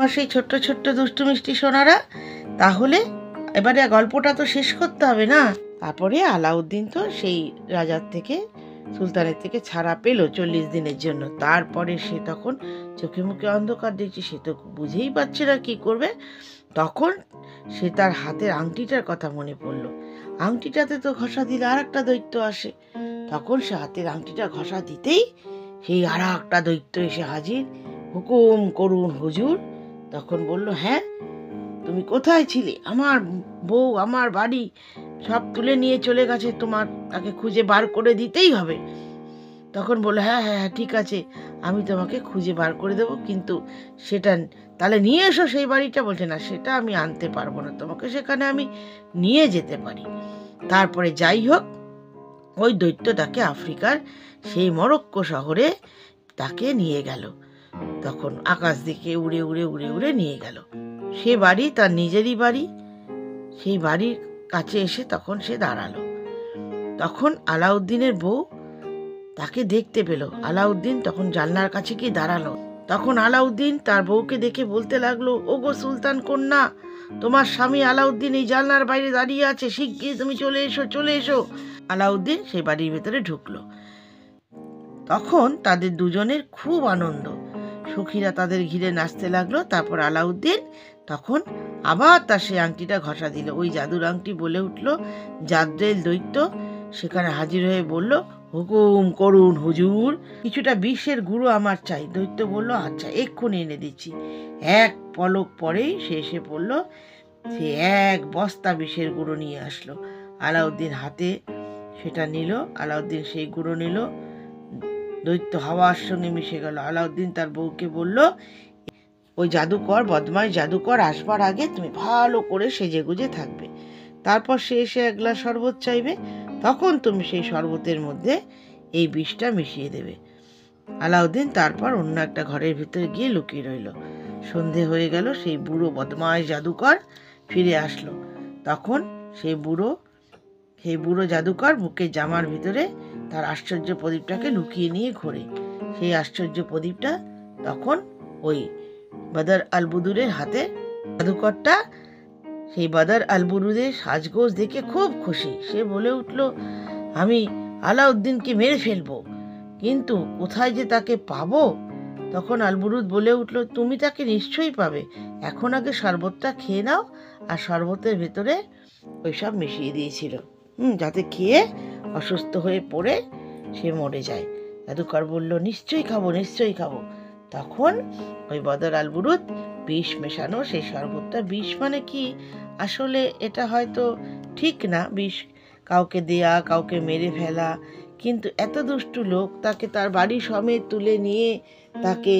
আমার সেই ছোট্ট ছোট্ট দুষ্টু মিষ্টি সোনারা, তাহলে এবারে গল্পটা তো শেষ করতে হবে না? তারপরে আলাউদ্দিন তো সেই রাজার থেকে, সুলতানের থেকে ছাড়া পেল 40 দিনের জন্য। তারপরে সে তখন চোখে মুখে অন্ধকার দেখছে, সে তো বুঝেই পারছে না কি করবে। তখন সে তার হাতের আংটিটার কথা মনে পড়ল। আংটিটাতে তো ঘষা দিলে আর একটা দৈত্য আসে। তখন সে হাতের আংটিটা ঘষা দিতেই সেই আর একটা দৈত্য এসে হাজির। হুকুম করুন হুজুর। তখন বলল, হ্যাঁ তুমি কোথায় ছিলে? আমার বউ, আমার বাড়ি সব তুলে নিয়ে চলে গেছে, তোমার তাকে খুঁজে বার করে দিতেই হবে। তখন বললো, হ্যাঁ হ্যাঁ হ্যাঁ ঠিক আছে, আমি তোমাকে খুঁজে বার করে দেবো, কিন্তু সেটা তাহলে নিয়ে এসো সেই বাড়িটা। বলছে, না সেটা আমি আনতে পারবো না, তোমাকে সেখানে আমি নিয়ে যেতে পারি। তারপরে যাই হোক, ওই দৈত্য তাকে আফ্রিকার সেই মরক্কো শহরে তাকে নিয়ে গেল। তখন আকাশ দিকে উড়ে উড়ে উড়ে উড়ে নিয়ে গেল। সে বাড়ি তার নিজেরই বাড়ি। সেই বাড়ির কাছে এসে তখন সে দাঁড়ালো। তখন আলাউদ্দিনের বউ তাকে দেখতে পেল। আলাউদ্দিন তখন জানলার কাছে গিয়ে দাঁড়ালো। তখন আলাউদ্দিন তার বউকে দেখে বলতে লাগলো, ওগো সুলতান কন্যা, তোমার স্বামী আলাউদ্দিন এই জানলার বাইরে দাঁড়িয়ে আছে, শিগগির তুমি চলে এসো, চলে এসো। আলাউদ্দিন সেই বাড়ির ভেতরে ঢুকলো। তখন তাদের দুজনের খুব আনন্দ, সখীরা তাদের ঘিরে নাচতে লাগলো। তারপর আলাউদ্দিন তখন আবার তার সেই আংটিটা ঘষা দিল। ওই জাদুর আংটি বলে উঠল। জাদ্রেল দৈত্য সেখানে হাজির হয়ে বলল, হুকুম করুন হুজুর, কিছুটা বিষের গুঁড়ো আমার চাই। দৈত্য বলল, আচ্ছা এক্ষুনি এনে দিচ্ছি। এক পলক পরেই সে এসে পড়ল। সে এক বস্তা বিষের গুঁড়ো নিয়ে আসলো। আলাউদ্দিন হাতে সেটা নিল। আলাউদ্দিন সেই গুঁড়ো নিল। দৈত্য হাওয়ার সঙ্গে মিশে গেল। আলাউদ্দিন তার বউকে বলল, ওই জাদুকর, বদমাশ জাদুকর আসবার আগে তুমি ভালো করে সেজেগুজে থাকবে। তারপর সে এসে এক গ্লাস শরবত চাইবে, তখন তুমি সেই শরবতের মধ্যে এই বিষটা মিশিয়ে দেবে। আলাউদ্দিন তারপর অন্য একটা ঘরের ভিতরে গিয়ে লুকিয়ে রইল। সন্ধে হয়ে গেল। সেই বুড়ো বদমাশ জাদুকর ফিরে আসলো। তখন সেই বুড়ো জাদুকর বুকের জামার ভিতরে তার আশ্চর্য প্রদীপটাকে লুকিয়ে নিয়ে ঘোরে। সেই আশ্চর্য প্রদীপটা তখন ওই বদর আল বুদুরের হাতে। জাদুকরটা সেই বদর আল বুদুরের সাজগোজ দেখে খুব খুশি। সে বলে উঠল, আমি আলাউদ্দিনকে মেরে ফেলবো, কিন্তু কোথায় যে তাকে পাবো? তখন আলবুরুদ বলে উঠল, তুমি তাকে নিশ্চয়ই পাবে, এখন আগে শরবতটা খেয়ে নাও। আর শরবতের ভেতরে ওইসব মিশিয়ে দিয়েছিল, যাতে খেয়ে অসুস্থ হয়ে পড়ে সে মরে যায়। জাদুকর বলল, নিশ্চয়ই খাবো, নিশ্চয়ই খাবো। তখন ওই বদর আল বুরুদ বিষ মেশানো সেই শরবতটা, বিষ মানে কি, আসলে এটা হয়তো ঠিক না, বিষ কাউকে দেয়া, কাউকে মেরে ফেলা, কিন্তু এত দুষ্টু লোক তাকে তার বাড়ি সমেত তুলে নিয়ে তাকে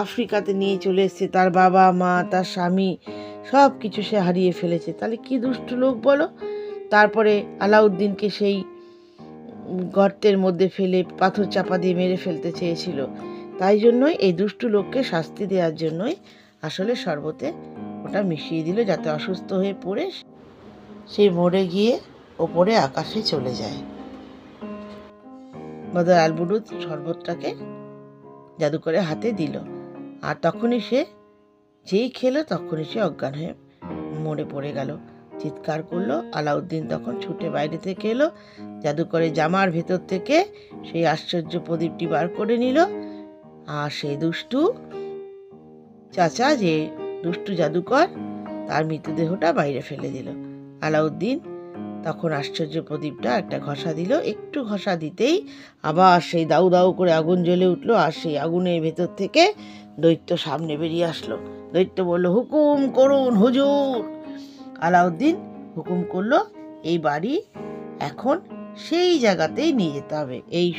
আফ্রিকাতে নিয়ে চলে এসছে। তার বাবা মা, তার স্বামী, সব কিছু সে হারিয়ে ফেলেছে। তাহলে কি দুষ্টু লোক বলো। তারপরে আলাউদ্দিনকে সেই গর্তের মধ্যে ফেলে পাথর চাপা দিয়ে মেরে ফেলতে চেয়েছিল। তাই জন্যই এই দুষ্টু লোককে শাস্তি দেওয়ার জন্যই আসলে শরবতে ওটা মিশিয়ে দিল, যাতে অসুস্থ হয়ে পড়ে সে মরে গিয়ে ওপরে আকাশে চলে যায়। বদর আল বুরুদ শরবতটাকে জাদুকরের হাতে দিল, আর তখনই সে যেই খেলো তখনই সে অজ্ঞান হয়ে মরে পড়ে গেল। চিৎকার করলো। আলাউদ্দিন তখন ছুটে বাইরে থেকে এলো। জাদুকরের জামার ভেতর থেকে সেই আশ্চর্য প্রদীপটি বার করে নিল, আর সেই দুষ্টু চাচা, যে দুষ্টু জাদুকর, তার মৃতদেহটা বাইরে ফেলে দিল। আলাউদ্দিন তখন আশ্চর্য প্রদীপটা একটা ঘষা দিল। একটু ঘষা দিতেই আবার সেই দাউ দাউ করে আগুন জ্বলে উঠলো, আর সেই আগুনের ভেতর থেকে দৈত্য সামনে বেরিয়ে আসলো। দৈত্য বলল, হুকুম করুন হুজুর। আলাউদ্দিন হুকুম করলো, এই বাড়ি এখন সেই জায়গাতেই নিয়ে যেতে হবে, এই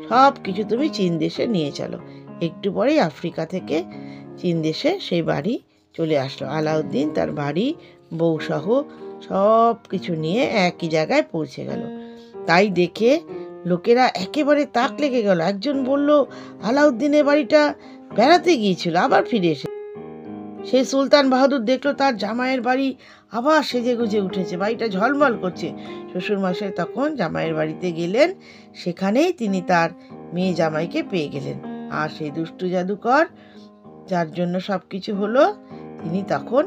সব কিছু তুমি চীন দেশে নিয়ে চলো। একটু পরেই আফ্রিকা থেকে চীন দেশে সেই বাড়ি চলে আসলো। আলাউদ্দিন তার বাড়ি, বউ সহ সব কিছু নিয়ে একই জায়গায় পৌঁছে গেল। তাই দেখে লোকেরা একেবারে তাক লেগে গেল। একজন বলল, আলাউদ্দিনের বাড়িটা বেড়াতে গিয়েছিল, আবার ফিরে এসে। সেই সুলতান বাহাদুর দেখলো তার জামাইয়ের বাড়ি আবার সেজে গুজে উঠেছে, বাড়িটা ঝলমল করছে। শ্বশুরমশাই তখন জামাইয়ের বাড়িতে গেলেন। সেখানেই তিনি তার মেয়ে জামাইকে পেয়ে গেলেন। আর সেই দুষ্টু জাদুকর যার জন্য সব কিছু হলো, তিনি তখন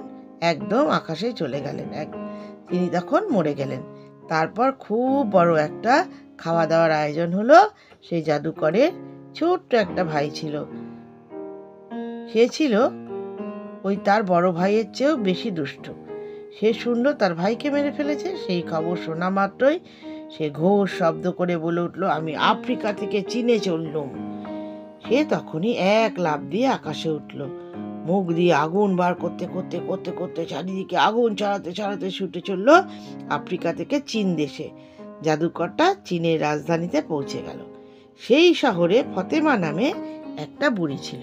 একদম আকাশে চলে গেলেন, তিনি তখন মরে গেলেন। তারপর খুব বড় একটা খাওয়া দাওয়ার আয়োজন হলো। সেই জাদুকরের ছোট্ট একটা ভাই ছিল, সে ছিল ওই তার বড় ভাইয়ের চেয়েও বেশি দুষ্ট। সে শুনলো তার ভাইকে মেরে ফেলেছে। সেই খবর শোনা মাত্রই সে ঘোষ শব্দ করে বলে উঠল, আমি আফ্রিকা থেকে চীনে চললুম। সে তখনই এক লাফ দিয়ে আকাশে উঠল, মুখ দিয়ে আগুন বার করতে করতে করতে করতে চারিদিকে আগুন ছড়াতে ছড়াতে ছুটে চলল আফ্রিকা থেকে চীন দেশে। জাদুকরটা চীনের রাজধানীতে পৌঁছে গেল। সেই শহরে ফতেমা নামে একটা বুড়ি ছিল।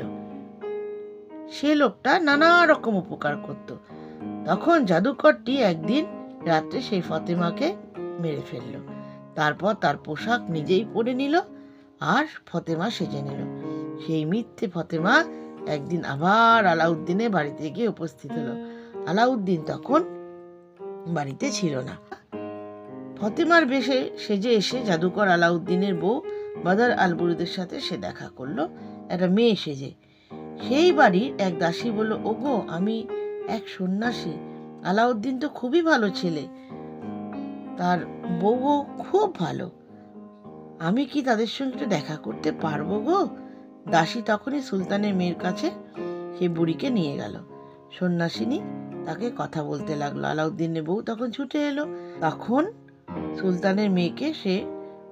সে লোকটা নানা রকম উপকার করত। তখন জাদুকরটি একদিন রাত্রে সেই ফতেমাকে মেরে ফেলল। তারপর তার পোশাক নিজেই পরে নিল আর ফতেমা সেজে নিল। সেই মিথ্যে ফতেমা একদিন আবার আলাউদ্দিনের বাড়িতে গিয়ে উপস্থিত হলো। আলাউদ্দিন তখন বাড়িতে ছিল না। ফতেমার বেশে সেজে এসে জাদুকর আলাউদ্দিনের বউ বাদার আল বুলুদের সাথে সে দেখা করলো, একটা মেয়ে সেজে। সেই বাড়ির এক দাসী বলল, ওগো, আমি এক সন্ন্যাসী। আলাউদ্দিন তো খুবই ভালো ছেলে, তার বউও খুব ভালো, আমি কি তাদের সঙ্গে একটু দেখা করতে পারবো গো? দাসী তখনই সুলতানের মেয়ের কাছে সেই বুড়িকে নিয়ে গেল। সন্ন্যাসিনী তাকে কথা বলতে লাগলো। আলাউদ্দিনের বউ তখন ছুটে এলো। তখন সুলতানের মেয়েকে সে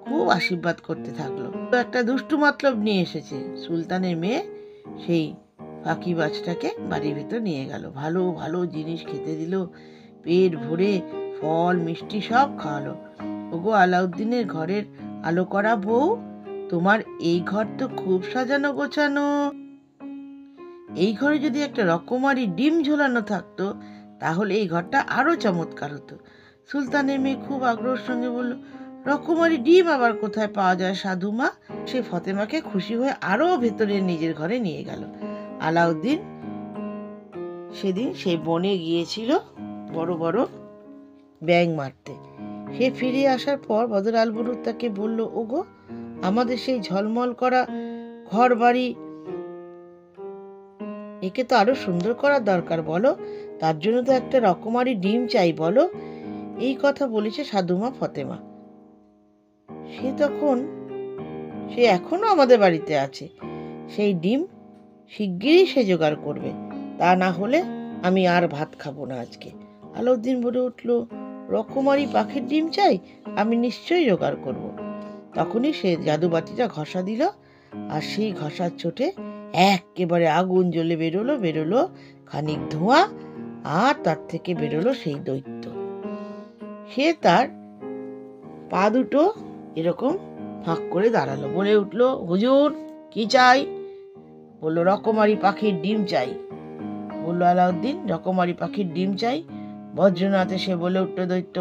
খুব আশীর্বাদ করতে থাকলো। একটা দুষ্টু মতলব নিয়ে এসেছে। সুলতানের মেয়ে সেই ফাঁকিবাজটাকে বাড়ির ভিতর নিয়ে গেল, ভালো ভালো জিনিস খেতে দিল, পেট ভরে ফল মিষ্টি সব খাওয়ালো। ওগো আলাউদ্দিনের ঘরের আলো করা বউ, তোমার এই ঘর তো খুব সাজানো গোছানো। এই ঘরে যদি একটা রকমারি ডিম ঝোলানো থাকতো তাহলে এই ঘরটা আরো চমৎকার হতো। সুলতানের মেয়ে খুব আগ্রহের সঙ্গে বলল, রকমারি ডিম আবার কোথায় পাওয়া যায় সাধুমা? সে ফতেমাকে খুশি হয়ে আরো ভেতরে নিজের ঘরে নিয়ে গেল। আলাউদ্দিন সেদিন সেই বনে গিয়েছিল বড় বড় ব্যাঙ মারতে। সে ফিরে আসার পর বদর আল বুলুদ তাকে বলল, ওগো, আমাদের সেই ঝলমল করা ঘর বাড়ি, একে তো আরো সুন্দর করার দরকার, বলো, তার জন্য তো একটা রকমারি ডিম চাই, বলো। এই কথা বলেছে সাধুমা ফতেমা। সে এখনো আমাদের বাড়িতে আছে। সেই ডিম শিগগিরই সে জোগাড় করবে, তা না হলে আমি আর ভাত খাবো না আজকে। আলাউদ্দিন বলে উঠল, রকমারি পাখির ডিম চাই, আমি নিশ্চয়ই জোগাড় করব। তখনই সে জাদুবাতিটা ঘষা দিল, আর সেই ঘষার চোটে একেবারে আগুন জ্বলে বেরোলো খানিক ধোঁয়া, আর তার থেকে বেরোলো সেই দৈত্য। সে তার পা দুটো এরকম ফাঁক করে দাঁড়ালো, বলে উঠল, হুজুর, কি চাই? বলল, রকমারি পাখির ডিম চাই। বলল আলাউদ্দিন, রকমারি পাখির ডিম চাই? বজ্রনাথে সে বলে উঠল, দৈত্য,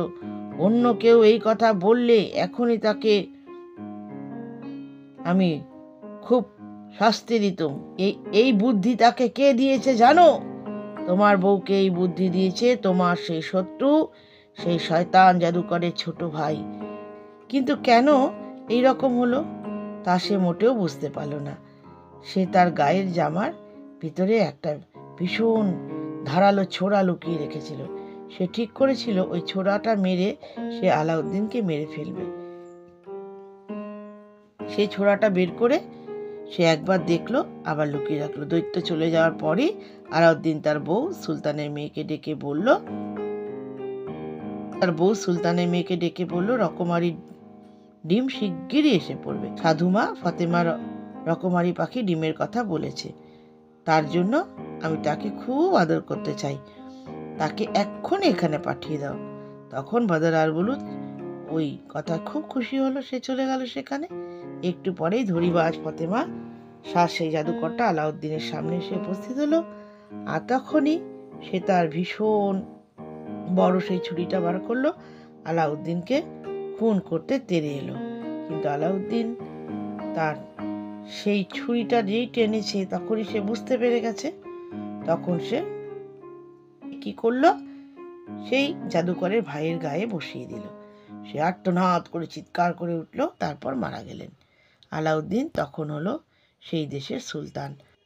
অন্য কেউ এই কথা বললে এখনই তাকে আমি খুব শাস্তি দিতুম। এই বুদ্ধি তাকে কে দিয়েছে জানো? তোমার বউকে এই বুদ্ধি দিয়েছে তোমার সেই শত্রু, সেই শয়তান জাদুকরের ছোট ভাই। কিন্তু কেন এই রকম হলো তা সে মোটেও বুঝতে পারল না। সে তার গায়ের জামার ভিতরে একটা ভীষণ ধারালো ছোরা লুকিয়ে রেখেছিল। সে ঠিক করেছিল ওই ছোরাটা মেরে সে আলাউদ্দিনকে মেরে ফেলবে। সেই ছোরাটা বের করে সে একবার দেখলো, আবার লুকিয়ে রাখলো। দৈত্য চলে যাওয়ার পরে আলাউদ্দিন তার বউ সুলতানের মেয়েকে ডেকে বলল, রকমারি ডিম শিগগিরই এসে পড়বে। সাধুমা ফতেমার রকমারি পাখি ডিমের কথা বলেছে, তার জন্য আমি তাকে খুব আদর করতে চাই, তাকে এক্ষুনি এখানে পাঠিয়ে দাও। তখন বদর আল বুলুদ ওই কথা খুব খুশি হলো, সে চলে গেল সেখানে। একটু পরেই ধরিবাজ ফতেমা সেই জাদুকরটা আলাউদ্দিনের সামনে এসে উপস্থিত হলো। আর তখনই সে তার ভীষণ বড় সেই ছুরিটা বার করলো, আলাউদ্দিনকে খুন করতে তেড়ে এলো। কিন্তু আলাউদ্দিন তার সেই ছুরিটা যেই টেনেছে তখনই সে বুঝতে পেরে গেছে। তখন সে কি করলো, সেই জাদুকরের ভাইয়ের গায়ে বসিয়ে দিল। সে আর্তনাদ করে চিৎকার করে উঠল, তারপর মারা গেলেন। আলাউদ্দিন তখন হলো সেই দেশের সুলতান।